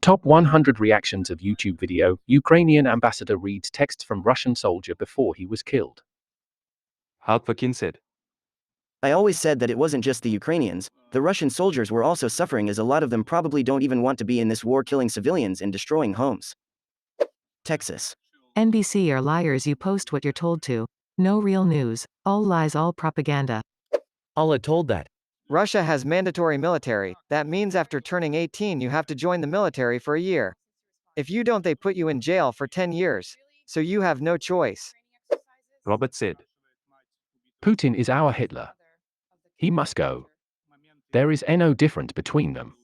Top 100 reactions of YouTube video. Ukrainian ambassador reads text from Russian soldier before he was killed. Halkvakin said. I always said that it wasn't just the Ukrainians, the Russian soldiers were also suffering, as a lot of them probably don't even want to be in this war, killing civilians and destroying homes. Texas. NBC are liars, you post what you're told to. No real news, all lies, all propaganda. Allah told that. Russia has mandatory military, that means after turning 18 you have to join the military for a year. If you don't, they put you in jail for 10 years. So you have no choice. Robert said. Putin is our Hitler. He must go. There is no difference between them.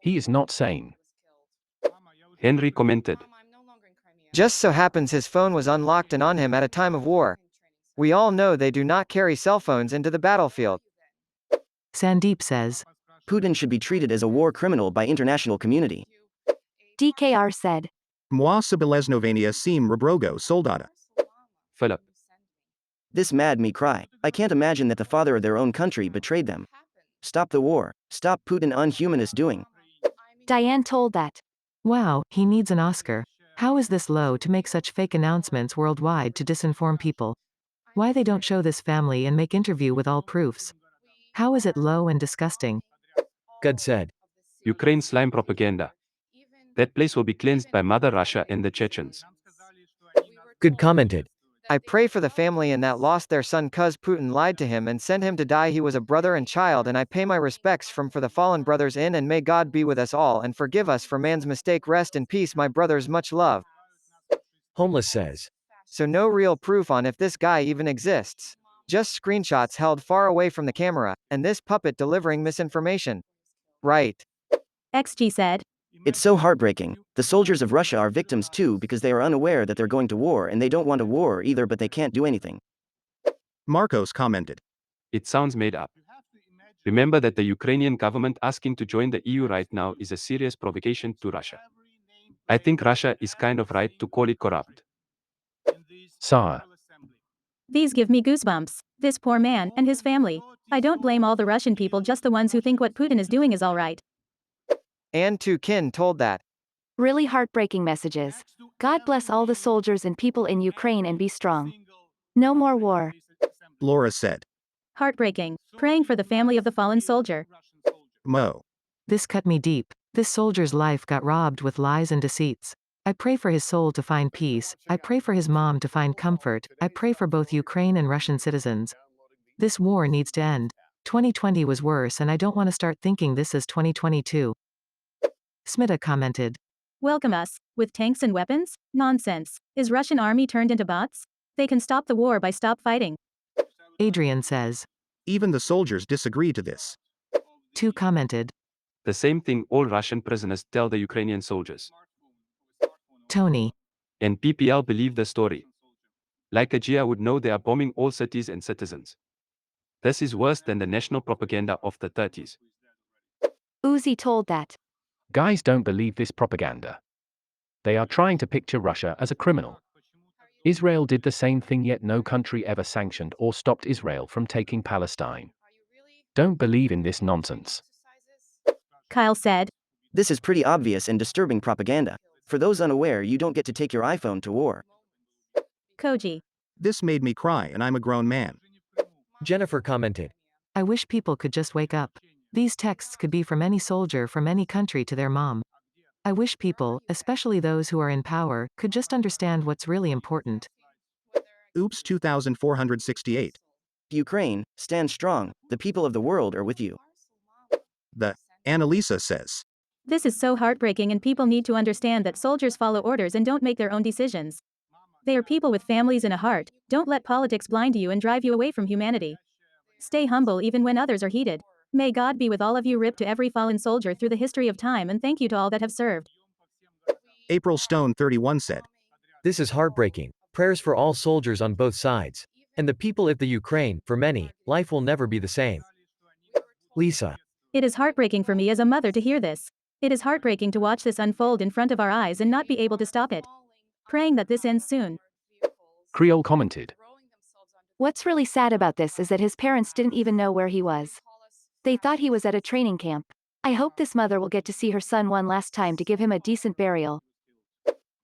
He is not sane. Henry commented. Just so happens his phone was unlocked and on him at a time of war. We all know they do not carry cell phones into the battlefield. Sandeep says. Putin should be treated as a war criminal by international community. DKR said. Moi соболезновения всем Robrogo soldata. Philip. This made me cry. I can't imagine that the father of their own country betrayed them. Stop the war. Stop Putin unhumanist doing. Diane told that. Wow, he needs an Oscar. How is this low to make such fake announcements worldwide to disinform people? Why they don't show this family and make interview with all proofs? How is it low and disgusting? God said. Ukraine slime propaganda. That place will be cleansed by Mother Russia and the Chechens. Good commented. I pray for the family and that lost their son cuz Putin lied to him and sent him to die. He was a brother and child, and I pay my respects for the fallen brothers in, and may God be with us all and forgive us for man's mistake. Rest in peace, my brothers, much love. Homeless says. So no real proof on if this guy even exists. Just screenshots held far away from the camera, and this puppet delivering misinformation. Right. XG said. It's so heartbreaking. The soldiers of Russia are victims too, because they are unaware that they're going to war, and they don't want a war either, but they can't do anything. Marcos commented. It sounds made up. Remember that the Ukrainian government asking to join the EU right now is a serious provocation to Russia. I think Russia is kind of right to call it corrupt. Sire. These give me goosebumps. This poor man and his family. I don't blame all the Russian people, just the ones who think what Putin is doing is all right. And Tu Kin told that. Really heartbreaking messages. God bless all the soldiers and people in Ukraine and be strong. No more war. Laura said. Heartbreaking. Praying for the family of the fallen soldier. Mo. This cut me deep. This soldier's life got robbed with lies and deceits. I pray for his soul to find peace. I pray for his mom to find comfort. I pray for both Ukraine and Russian citizens. This war needs to end. 2020 was worse, and I don't want to start thinking this is 2022. Smita commented. Welcome us, with tanks and weapons? Nonsense. Is Russian army turned into bots? They can stop the war by stop fighting. Adrian says. Even the soldiers disagree to this. Tu commented. The same thing all Russian prisoners tell the Ukrainian soldiers. Tony. And PPL believe the story. Like a Gia would know they are bombing all cities and citizens. This is worse than the national propaganda of the 30s. Uzi told that. Guys don't believe this propaganda. They are trying to picture Russia as a criminal. Israel did the same thing, yet no country ever sanctioned or stopped Israel from taking Palestine. Don't believe in this nonsense. Kyle said. This is pretty obvious and disturbing propaganda. For those unaware, you don't get to take your iPhone to war. Koji. This made me cry, and I'm a grown man. Jennifer commented. I wish people could just wake up. These texts could be from any soldier from any country to their mom. I wish people, especially those who are in power, could just understand what's really important. Oops 2468. Ukraine, stand strong. The people of the world are with you. The Annalisa says. This is so heartbreaking, and people need to understand that soldiers follow orders and don't make their own decisions. They are people with families and a heart. Don't let politics blind you and drive you away from humanity. Stay humble even when others are heated. May God be with all of you. Rip to every fallen soldier through the history of time, and thank you to all that have served. April Stone 31 said. This is heartbreaking. Prayers for all soldiers on both sides. And the people of the Ukraine, for many, life will never be the same. Lisa. It is heartbreaking for me as a mother to hear this. It is heartbreaking to watch this unfold in front of our eyes and not be able to stop it. Praying that this ends soon. Creole commented. What's really sad about this is that his parents didn't even know where he was. They thought he was at a training camp. I hope this mother will get to see her son one last time to give him a decent burial.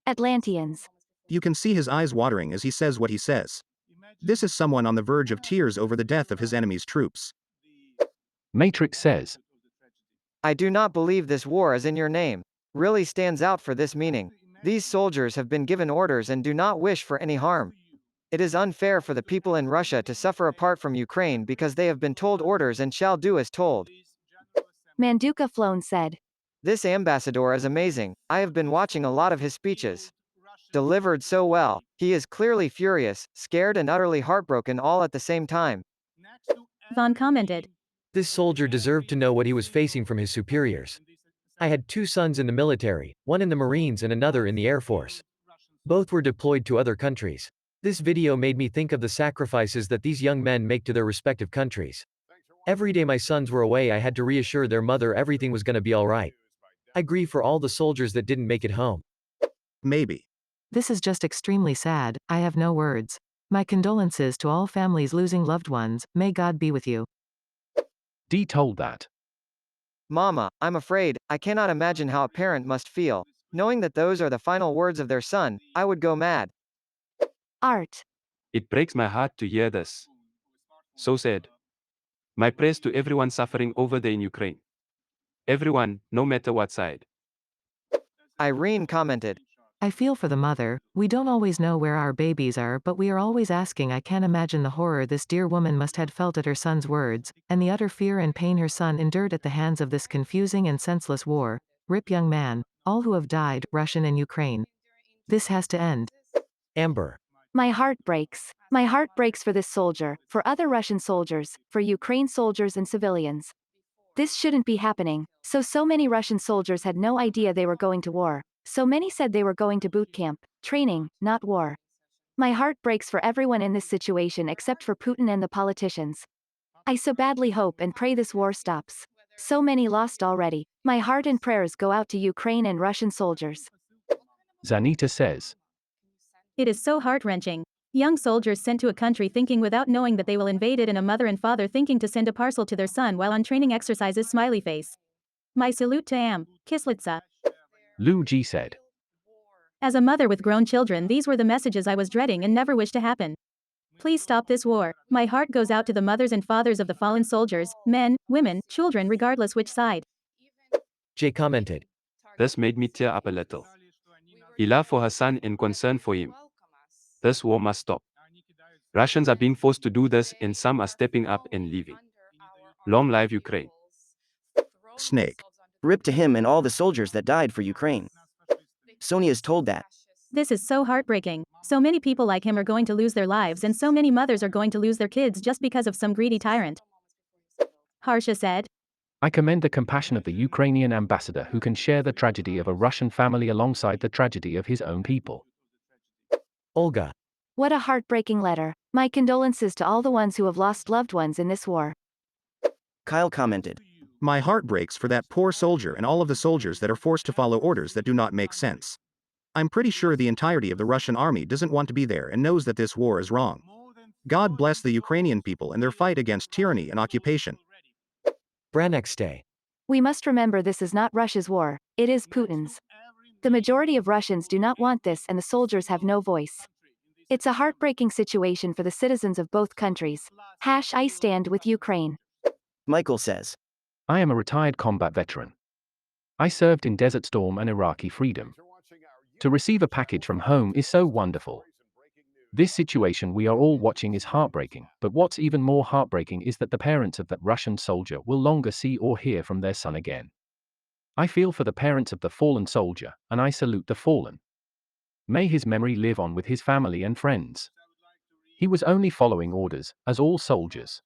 Atlanteans. You can see his eyes watering as he says what he says. This is someone on the verge of tears over the death of his enemy's troops. Matrix says, I do not believe this war is in your name. Really stands out for this meaning. These soldiers have been given orders and do not wish for any harm. It is unfair for the people in Russia to suffer apart from Ukraine because they have been told orders and shall do as told. Manduka Flown said. This ambassador is amazing. I have been watching a lot of his speeches. Delivered so well. He is clearly furious, scared and utterly heartbroken all at the same time. Vaughn commented. This soldier deserved to know what he was facing from his superiors. I had 2 sons in the military, one in the Marines and another in the Air Force. Both were deployed to other countries. This video made me think of the sacrifices that these young men make to their respective countries. Every day my sons were away, I had to reassure their mother everything was gonna be alright. I grieve for all the soldiers that didn't make it home. Maybe. This is just extremely sad, I have no words. My condolences to all families losing loved ones, may God be with you. D told that. Mama, I'm afraid, I cannot imagine how a parent must feel. Knowing that those are the final words of their son, I would go mad. Art. It breaks my heart to hear this. So sad. My prayers to everyone suffering over there in Ukraine. Everyone, no matter what side. Irene commented. I feel for the mother, we don't always know where our babies are but we are always asking. I can't imagine the horror this dear woman must have felt at her son's words, and the utter fear and pain her son endured at the hands of this confusing and senseless war. Rip young man, all who have died, Russian and Ukraine. This has to end. Amber. My heart breaks. My heart breaks for this soldier, for other Russian soldiers, for Ukraine soldiers and civilians. This shouldn't be happening. So many Russian soldiers had no idea they were going to war. So many said they were going to boot camp, training, not war. My heart breaks for everyone in this situation except for Putin and the politicians. I so badly hope and pray this war stops. So many lost already. My heart and prayers go out to Ukraine and Russian soldiers. Zanita says, It is so heart-wrenching. Young soldiers sent to a country thinking without knowing that they will invade it, and a mother and father thinking to send a parcel to their son while on training exercises. Smiley face. My salute to Am. Kislitsa. Lu Ji said, As a mother with grown children, these were the messages I was dreading and never wished to happen. Please stop this war. My heart goes out to the mothers and fathers of the fallen soldiers, men, women, children, regardless which side. Jay commented. This made me tear up a little. He love for her son and concern for him. This war must stop. Russians are being forced to do this and some are stepping up and leaving. Long live Ukraine. Snake. Rip to him and all the soldiers that died for Ukraine. Sonia's told that. This is so heartbreaking. So many people like him are going to lose their lives, and so many mothers are going to lose their kids just because of some greedy tyrant. Harsha said. I commend the compassion of the Ukrainian ambassador who can share the tragedy of a Russian family alongside the tragedy of his own people. Olga. What a heartbreaking letter. My condolences to all the ones who have lost loved ones in this war. Kyle commented. My heart breaks for that poor soldier and all of the soldiers that are forced to follow orders that do not make sense. I'm pretty sure the entirety of the Russian army doesn't want to be there and knows that this war is wrong. God bless the Ukrainian people and their fight against tyranny and occupation. Branexte. We must remember this is not Russia's war, it is Putin's. The majority of Russians do not want this and the soldiers have no voice. It's a heartbreaking situation for the citizens of both countries. I stand with Ukraine. Michael says. I am a retired combat veteran. I served in Desert Storm and Iraqi Freedom. To receive a package from home is so wonderful. This situation we are all watching is heartbreaking, but what's even more heartbreaking is that the parents of that Russian soldier will longer see or hear from their son again. I feel for the parents of the fallen soldier, and I salute the fallen. May his memory live on with his family and friends. He was only following orders, as all soldiers.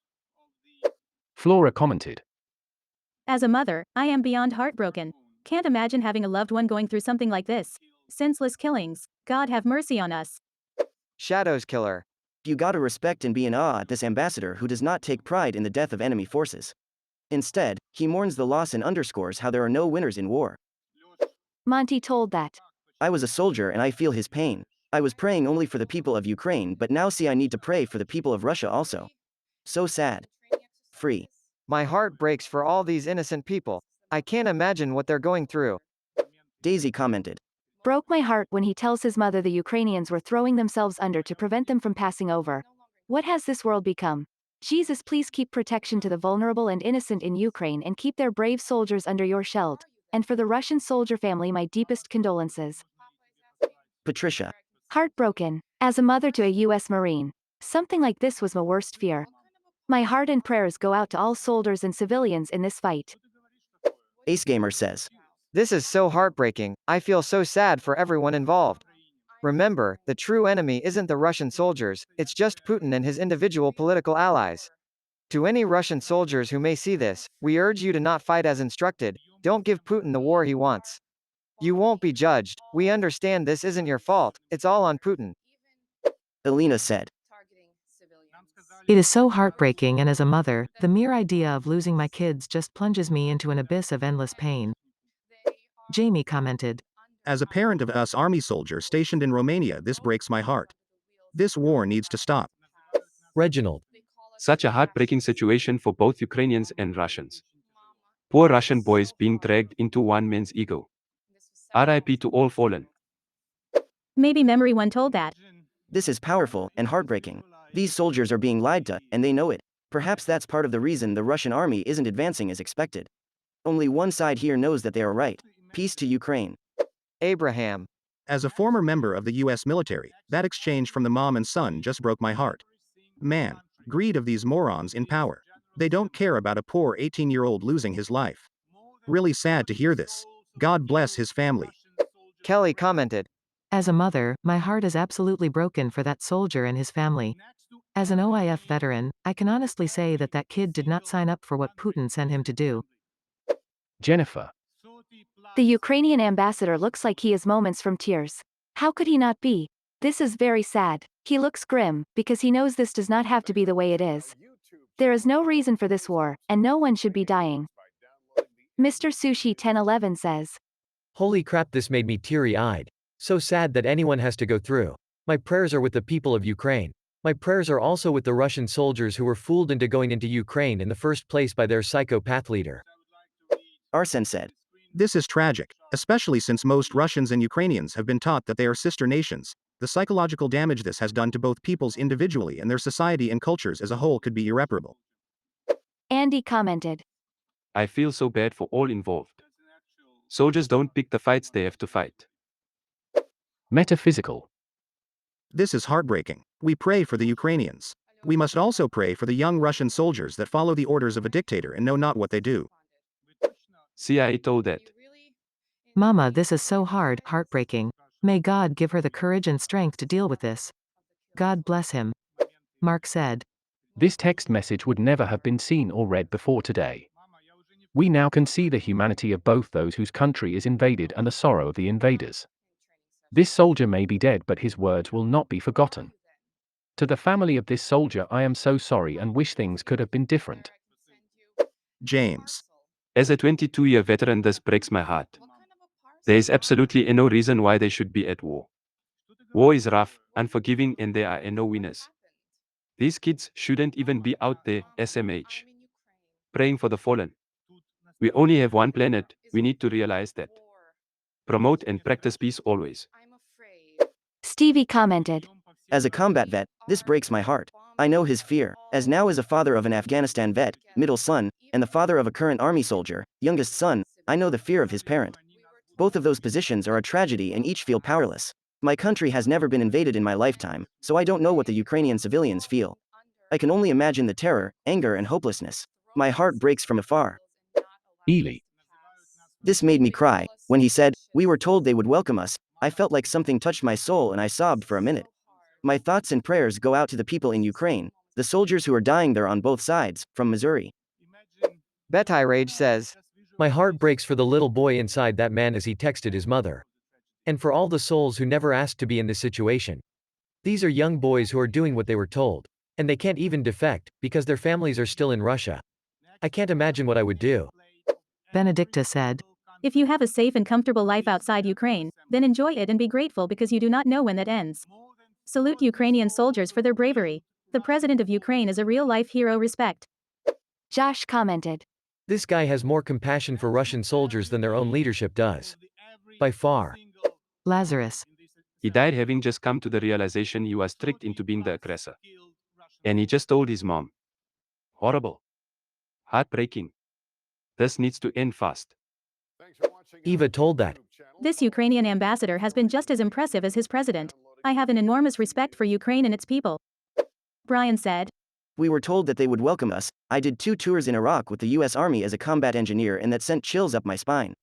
Flora commented. As a mother, I am beyond heartbroken. Can't imagine having a loved one going through something like this. Senseless killings. God have mercy on us. Shadows killer. You gotta respect and be in awe at this ambassador who does not take pride in the death of enemy forces. Instead, he mourns the loss and underscores how there are no winners in war. Monty told that. I was a soldier and I feel his pain. I was praying only for the people of Ukraine, but now see I need to pray for the people of Russia also. So sad. Free. My heart breaks for all these innocent people. I can't imagine what they're going through. Daisy commented. Broke my heart when he tells his mother the Ukrainians were throwing themselves under to prevent them from passing over. What has this world become? Jesus, please keep protection to the vulnerable and innocent in Ukraine and keep their brave soldiers under your shield. And for the Russian soldier family, my deepest condolences. Patricia. Heartbroken. As a mother to a U.S. Marine, something like this was my worst fear. My heart and prayers go out to all soldiers and civilians in this fight. Ace Gamer says. This is so heartbreaking, I feel so sad for everyone involved. Remember, the true enemy isn't the Russian soldiers, it's just Putin and his individual political allies. To any Russian soldiers who may see this, we urge you to not fight as instructed, don't give Putin the war he wants. You won't be judged, we understand this isn't your fault, it's all on Putin. Elena said. It is so heartbreaking, and as a mother, the mere idea of losing my kids just plunges me into an abyss of endless pain. Jamie commented. As a parent of a US Army soldier stationed in Romania, this breaks my heart. This war needs to stop. Reginald. Such a heartbreaking situation for both Ukrainians and Russians. Poor Russian boys being dragged into one man's ego. RIP to all fallen. Maybe Memory One told that. This is powerful and heartbreaking. These soldiers are being lied to, and they know it. Perhaps that's part of the reason the Russian army isn't advancing as expected. Only one side here knows that they are right. Peace to Ukraine. Abraham. As a former member of the US military, that exchange from the mom and son just broke my heart. Man, greed of these morons in power. They don't care about a poor 18-year-old losing his life. Really sad to hear this. God bless his family. Kelly commented. As a mother, my heart is absolutely broken for that soldier and his family. As an OIF veteran, I can honestly say that that kid did not sign up for what Putin sent him to do. Jennifer. The Ukrainian ambassador looks like he is moments from tears. How could he not be? This is very sad. He looks grim, because he knows this does not have to be the way it is. There is no reason for this war, and no one should be dying. Mr. Sushi 1011 says. Holy crap, this made me teary-eyed. So sad that anyone has to go through. My prayers are with the people of Ukraine. My prayers are also with the Russian soldiers who were fooled into going into Ukraine in the first place by their psychopath leader. Arsen said. This is tragic, especially since most Russians and Ukrainians have been taught that they are sister nations. The psychological damage this has done to both peoples individually and their society and cultures as a whole could be irreparable. Andy commented. I feel so bad for all involved. Soldiers don't pick the fights they have to fight. Metaphysical. This is heartbreaking. We pray for the Ukrainians. We must also pray for the young Russian soldiers that follow the orders of a dictator and know not what they do. CIA told that. Mama, this is so hard, heartbreaking. May God give her the courage and strength to deal with this. God bless him. Mark said. This text message would never have been seen or read before today. We now can see the humanity of both those whose country is invaded and the sorrow of the invaders. This soldier may be dead, but his words will not be forgotten. To the family of this soldier, I am so sorry and wish things could have been different. James. As a 22-year veteran, this breaks my heart. There is absolutely no reason why they should be at war. War is rough, unforgiving, and there are no winners. These kids shouldn't even be out there, SMH. Praying for the fallen. We only have one planet, we need to realize that. Promote and practice peace always. Stevie commented. As a combat vet, this breaks my heart. I know his fear, as now as a father of an Afghanistan vet, middle son, and the father of a current army soldier, youngest son, I know the fear of his parent. Both of those positions are a tragedy and each feel powerless. My country has never been invaded in my lifetime, so I don't know what the Ukrainian civilians feel. I can only imagine the terror, anger, and hopelessness. My heart breaks from afar. Ely. This made me cry. When he said, "We were told they would welcome us," I felt like something touched my soul and I sobbed for a minute. My thoughts and prayers go out to the people in Ukraine, the soldiers who are dying there on both sides, from Missouri. Betty Rage says. My heart breaks for the little boy inside that man as he texted his mother. And for all the souls who never asked to be in this situation. These are young boys who are doing what they were told. And they can't even defect, because their families are still in Russia. I can't imagine what I would do. Benedicta said. If you have a safe and comfortable life outside Ukraine, then enjoy it and be grateful because you do not know when that ends. Salute Ukrainian soldiers for their bravery. The president of Ukraine is a real-life hero. Respect. Josh commented. This guy has more compassion for Russian soldiers than their own leadership does. By far. Lazarus. He died having just come to the realization he was tricked into being the aggressor. And he just told his mom. Horrible. Heartbreaking. This needs to end fast. Eva told that. This Ukrainian ambassador has been just as impressive as his president. I have an enormous respect for Ukraine and its people. Brian said. We were told that they would welcome us. I did 2 tours in Iraq with the US Army as a combat engineer, and that sent chills up my spine.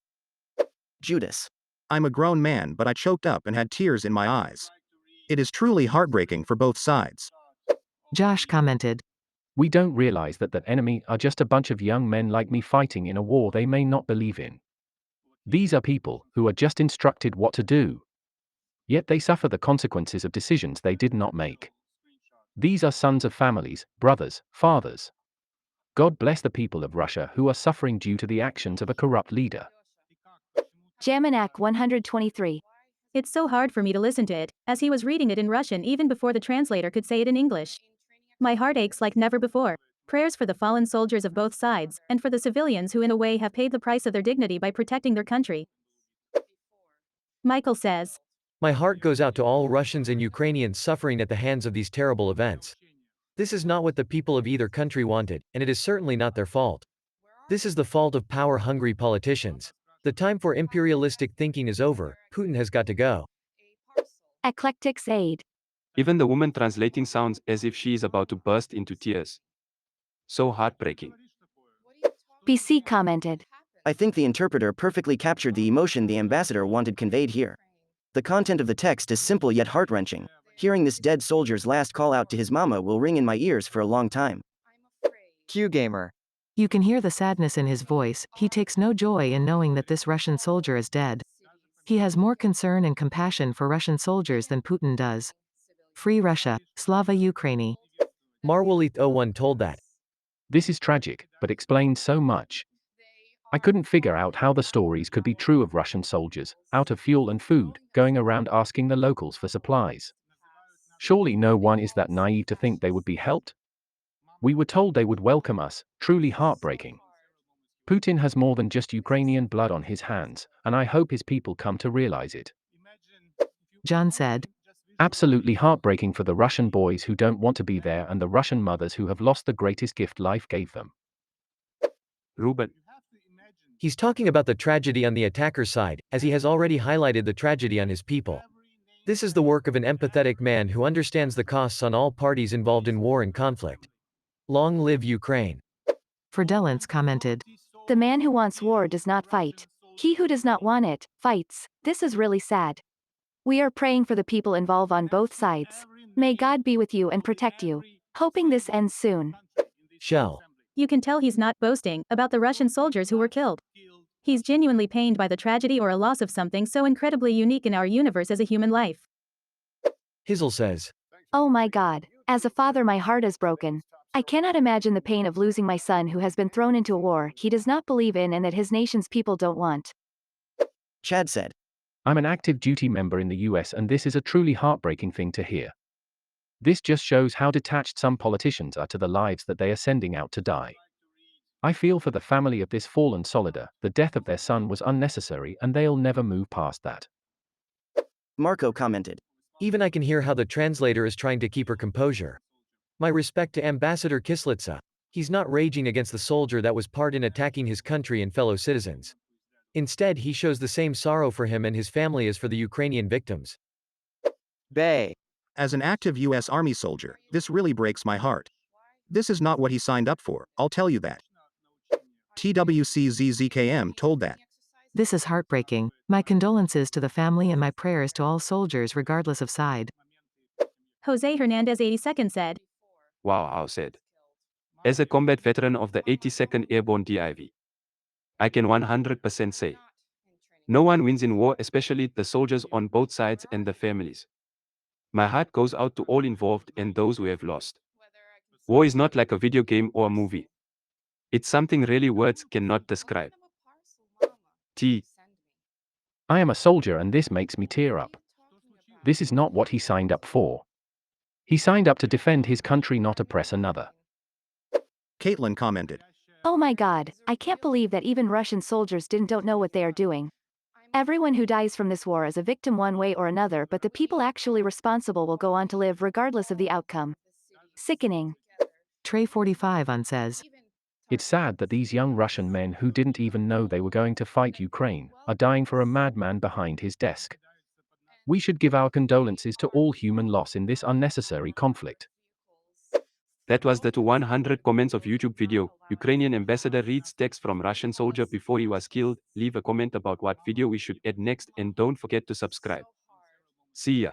Judas. I'm a grown man, but I choked up and had tears in my eyes. It is truly heartbreaking for both sides. Josh commented. We don't realize that the enemy are just a bunch of young men like me fighting in a war they may not believe in. These are people who are just instructed what to do. Yet they suffer the consequences of decisions they did not make. These are sons of families, brothers, fathers. God bless the people of Russia who are suffering due to the actions of a corrupt leader. Jaminak 123. It's so hard for me to listen to it, as he was reading it in Russian even before the translator could say it in English. My heart aches like never before. Prayers for the fallen soldiers of both sides, and for the civilians who in a way have paid the price of their dignity by protecting their country. Michael says. My heart goes out to all Russians and Ukrainians suffering at the hands of these terrible events. This is not what the people of either country wanted, and it is certainly not their fault. This is the fault of power-hungry politicians. The time for imperialistic thinking is over. Putin has got to go. Eclectics Aid. Even the woman translating sounds as if she is about to burst into tears. So heartbreaking. BC commented. I think the interpreter perfectly captured the emotion the ambassador wanted conveyed here. The content of the text is simple yet heart-wrenching. Hearing this dead soldier's last call out to his mama will ring in my ears for a long time. Q Gamer. You can hear the sadness in his voice. He takes no joy in knowing that this Russian soldier is dead. He has more concern and compassion for Russian soldiers than Putin does. Free Russia, Slava Ukraini. Marwolith01 told that. This is tragic, but explains so much. I couldn't figure out how the stories could be true of Russian soldiers, out of fuel and food, going around asking the locals for supplies. Surely no one is that naive to think they would be helped? We were told they would welcome us, truly heartbreaking. Putin has more than just Ukrainian blood on his hands, and I hope his people come to realize it. John said. Absolutely heartbreaking for the Russian boys who don't want to be there and the Russian mothers who have lost the greatest gift life gave them. Ruben. He's talking about the tragedy on the attacker's side, as he has already highlighted the tragedy on his people. This is the work of an empathetic man who understands the costs on all parties involved in war and conflict. Long live Ukraine. Ferdelance commented. The man who wants war does not fight. He who does not want it, fights. This is really sad. We are praying for the people involved on both sides. May God be with you and protect you. Hoping this ends soon. Shell. You can tell he's not boasting about the Russian soldiers who were killed. He's genuinely pained by the tragedy or a loss of something so incredibly unique in our universe as a human life. Hizzle says. Oh my God. As a father, my heart is broken. I cannot imagine the pain of losing my son who has been thrown into a war he does not believe in and that his nation's people don't want. Chad said. I'm an active duty member in the US and this is a truly heartbreaking thing to hear. This just shows how detached some politicians are to the lives that they are sending out to die. I feel for the family of this fallen soldier. The death of their son was unnecessary and they'll never move past that. Marco commented. Even I can hear how the translator is trying to keep her composure. My respect to Ambassador Kislitsa. He's not raging against the soldier that was part in attacking his country and fellow citizens. Instead, he shows the same sorrow for him and his family as for the Ukrainian victims. Bay. As an active US Army soldier, this really breaks my heart. This is not what he signed up for, I'll tell you that. TWCZZKM told that. This is heartbreaking. My condolences to the family and my prayers to all soldiers regardless of side. Jose Hernandez 82nd said. Wow, said. As a combat veteran of the 82nd Airborne DIV, I can 100% say. No one wins in war, especially the soldiers on both sides and the families. My heart goes out to all involved and those who have lost. War is not like a video game or a movie. It's something really words cannot describe. T. I am a soldier and this makes me tear up. This is not what he signed up for. He signed up to defend his country, not oppress another. Caitlin commented. Oh my god, I can't believe that even Russian soldiers don't know what they are doing. Everyone who dies from this war is a victim one way or another, but the people actually responsible will go on to live regardless of the outcome. Sickening. Trey 45 on says. It's sad that these young Russian men who didn't even know they were going to fight Ukraine are dying for a madman behind his desk. We should give our condolences to all human loss in this unnecessary conflict. That was the 100 comments of YouTube video. Ukrainian ambassador reads text from Russian soldier before he was killed. Leave a comment about what video we should add next and don't forget to subscribe. See ya.